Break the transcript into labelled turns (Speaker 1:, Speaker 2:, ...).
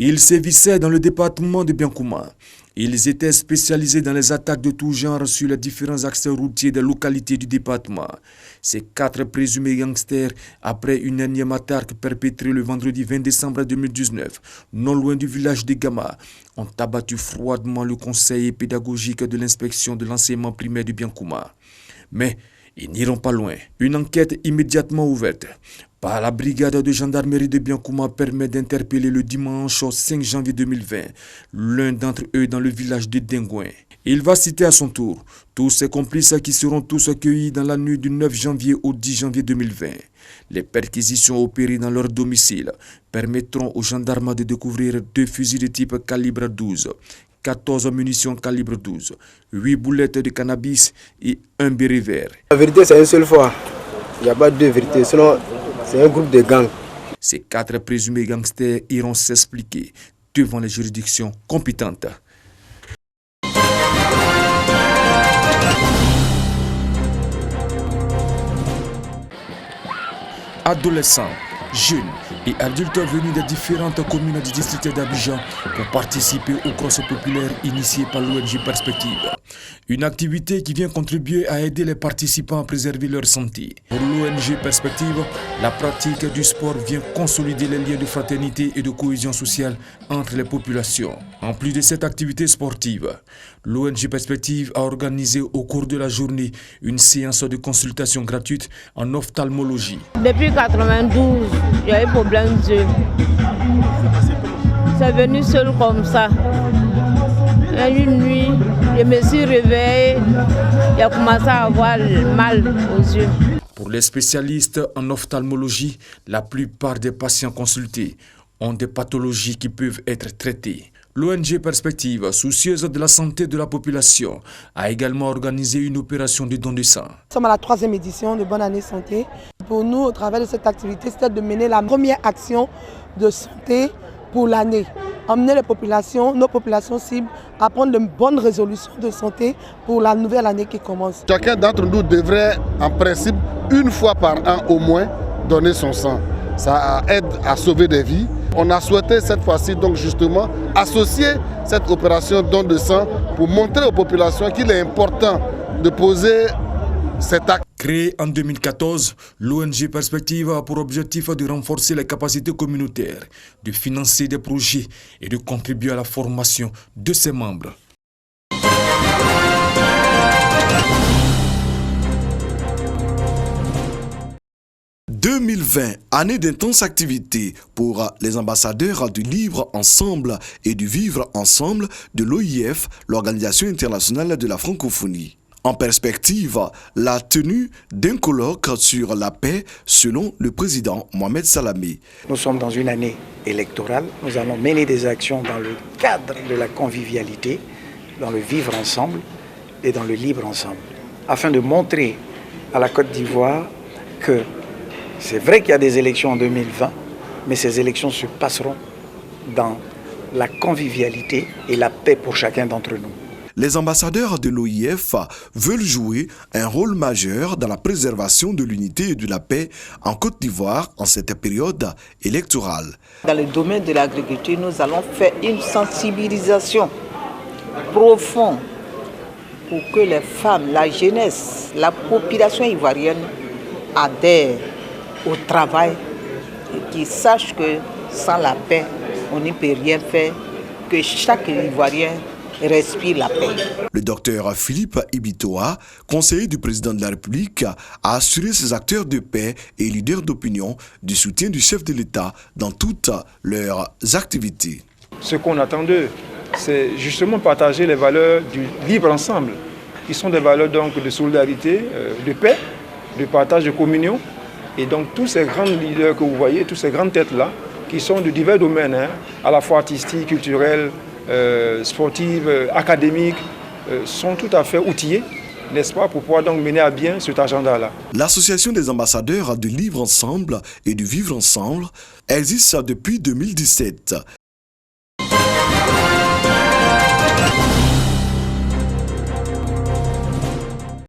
Speaker 1: Ils sévissaient dans le département de Biankouma. Ils étaient spécialisés dans les attaques de tout genre sur les différents axes routiers des localités du département. Ces 4 présumés gangsters, après une énième attaque perpétrée le vendredi 20 décembre 2019, non loin du village de Gama, ont abattu froidement le conseil pédagogique de l'inspection de l'enseignement primaire de Biankouma. Mais ils n'iront pas loin. Une enquête immédiatement ouverte par la brigade de gendarmerie de Biankouma permet d'interpeller le dimanche 5 janvier 2020 l'un d'entre eux dans le village de Dengouin. Il va citer à son tour tous ses complices qui seront tous accueillis dans la nuit du 9 janvier au 10 janvier 2020. Les perquisitions opérées dans leur domicile permettront aux gendarmes de découvrir 2 fusils de type calibre 12, 14 munitions calibre 12, 8 boulettes de cannabis et un béret vert.
Speaker 2: La vérité, c'est une seule fois. Il n'y a pas de vérité, sinon c'est un groupe de gangs.
Speaker 1: Ces 4 présumés gangsters iront s'expliquer devant les juridictions compétentes. Adolescents, jeunes et adultes venus des différentes communes du district d'Abidjan pour participer au cross populaire initié par l'ONG Perspective. Une activité qui vient contribuer à aider les participants à préserver leur santé. Pour l'ONG Perspective, la pratique du sport vient consolider les liens de fraternité et de cohésion sociale entre les populations. En plus de cette activité sportive, l'ONG Perspective a organisé au cours de la journée une séance de consultation gratuite en ophtalmologie.
Speaker 3: Depuis 1992, il y a eu problème d'yeux. C'est venu seul comme ça. Une nuit, je me suis réveillée, j'ai commencé à avoir mal aux yeux.
Speaker 1: Pour les spécialistes en ophtalmologie, la plupart des patients consultés ont des pathologies qui peuvent être traitées. L'ONG Perspective, soucieuse de la santé de la population, a également organisé une opération de don de sang.
Speaker 4: Nous sommes à la 3e édition de Bonne Année Santé. Pour nous, au travers de cette activité, c'était de mener la première action de santé pour l'année. Emmener les populations, nos populations cibles, à prendre de bonnes résolutions de santé pour la nouvelle année qui commence.
Speaker 5: Chacun d'entre nous devrait, en principe, une fois par an au moins, donner son sang. Ça aide à sauver des vies. On a souhaité cette fois-ci donc justement associer cette opération don de sang pour montrer aux populations qu'il est important de poser cet acte.
Speaker 1: Créée en 2014, l'ONG Perspective a pour objectif de renforcer les capacités communautaires, de financer des projets et de contribuer à la formation de ses membres. «
Speaker 6: 2020, année d'intenses activités pour les ambassadeurs du Livre Ensemble et du Vivre Ensemble de l'OIF, l'Organisation internationale de la francophonie. En perspective, la tenue d'un colloque sur la paix selon le président Mohamed Salamé.
Speaker 7: Nous sommes dans une année électorale. Nous allons mener des actions dans le cadre de la convivialité, dans le vivre ensemble et dans le libre ensemble, afin de montrer à la Côte d'Ivoire que c'est vrai qu'il y a des élections en 2020, mais ces élections se passeront dans la convivialité et la paix pour chacun d'entre nous.
Speaker 6: Les ambassadeurs de l'OIF veulent jouer un rôle majeur dans la préservation de l'unité et de la paix en Côte d'Ivoire en cette période électorale.
Speaker 8: Dans le domaine de l'agriculture, nous allons faire une sensibilisation profonde pour que les femmes, la jeunesse, la population ivoirienne adhèrent au travail et qu'ils sachent que sans la paix, on ne peut rien faire, que chaque Ivoirien respire la paix.
Speaker 6: Le docteur Philippe Ibitoa, conseiller du président de la République, a assuré ses acteurs de paix et leaders d'opinion du soutien du chef de l'État dans toutes leurs activités.
Speaker 9: Ce qu'on attend d'eux, c'est justement partager les valeurs du libre ensemble, qui sont des valeurs donc de solidarité, de paix, de partage, de communion. Et donc tous ces grands leaders que vous voyez, toutes ces grandes têtes-là, qui sont de divers domaines, à la fois artistiques, culturels, sportives, académiques, sont tout à fait outillés, n'est-ce pas, pour pouvoir donc mener à bien cet agenda-là.
Speaker 6: L'association des ambassadeurs de Livre Ensemble et du Vivre Ensemble existe depuis 2017.